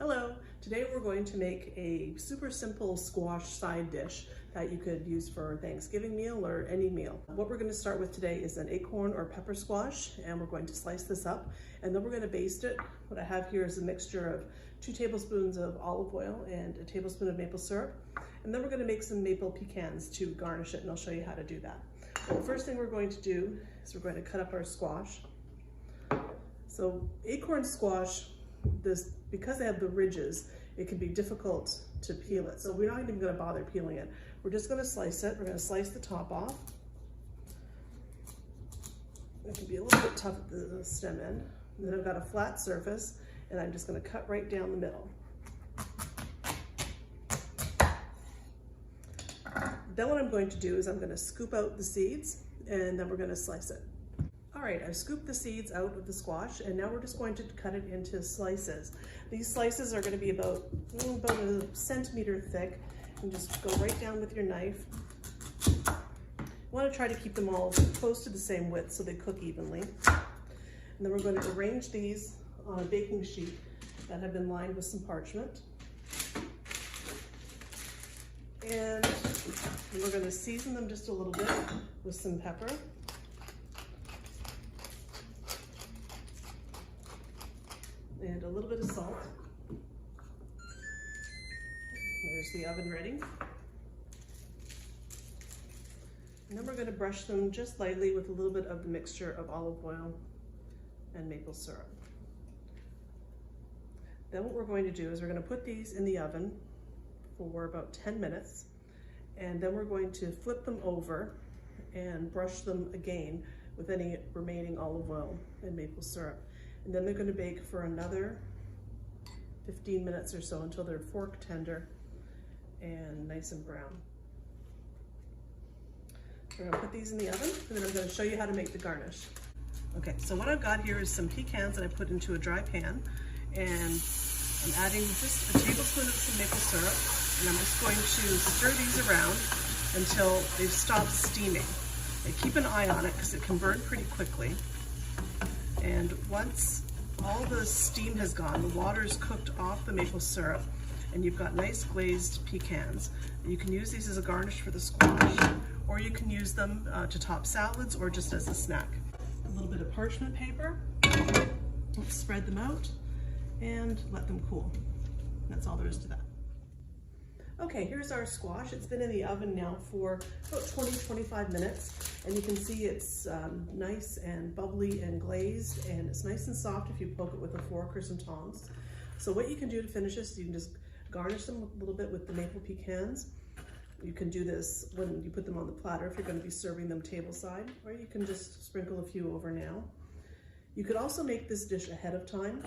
Hello, today we're going to make a super simple squash side dish that you could use for a Thanksgiving meal or any meal. What we're going to start with today is an acorn or pepper squash, and we're going to slice this up and then we're going to baste it. What I have here is a mixture of 2 tablespoons of olive oil and a tablespoon of maple syrup, and then we're going to make some maple pecans to garnish it, and I'll show you how to do that. So the first thing we're going to do is we're going to cut up our squash. So acorn squash, because they have the ridges, it can be difficult to peel it. So we're not even going to bother peeling it. We're just going to slice it. We're going to slice the top off. It can be a little bit tough at the stem end. And then I've got a flat surface, and I'm just going to cut right down the middle. Then what I'm going to do is I'm going to scoop out the seeds, and then we're going to slice it. All right, I've scooped the seeds out of the squash, and now we're just going to cut it into slices. These slices are going to be about a centimeter thick, and just go right down with your knife. You want to try to keep them all close to the same width so they cook evenly. And then we're going to arrange these on a baking sheet that have been lined with some parchment. And we're going to season them just a little bit with some pepper. And a little bit of salt. There's the oven ready. And then we're going to brush them just lightly with a little bit of the mixture of olive oil and maple syrup. Then what we're going to do is we're going to put these in the oven for about 10 minutes, and then we're going to flip them over and brush them again with any remaining olive oil and maple syrup. And then they're going to bake for another 15 minutes or so until they're fork tender and nice and brown. We're going to put these in the oven, and then I'm going to show you how to make the garnish. Okay, so what I've got here is some pecans that I put into a dry pan, and I'm adding just a tablespoon of some maple syrup, and I'm just going to stir these around until they've stopped steaming. And keep an eye on it because it can burn pretty quickly. And once all the steam has gone, the water's cooked off the maple syrup, and you've got nice glazed pecans. You can use these as a garnish for the squash, or you can use them to top salads or just as a snack. A little bit of parchment paper, spread them out, and let them cool. That's all there is to that. Okay, here's our squash. It's been in the oven now for about 20-25 minutes, and you can see it's nice and bubbly and glazed, and it's nice and soft if you poke it with a fork or some tongs. So what you can do to finish this, you can just garnish them a little bit with the maple pecans. You can do this when you put them on the platter if you're going to be serving them tableside, or you can just sprinkle a few over now. You could also make this dish ahead of time.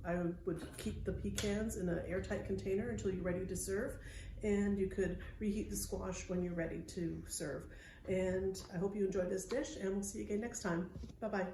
I would keep the pecans in an airtight container until you're ready to serve, and you could reheat the squash when you're ready to serve. And I hope you enjoyed this dish, and we'll see you again next time. Bye-bye.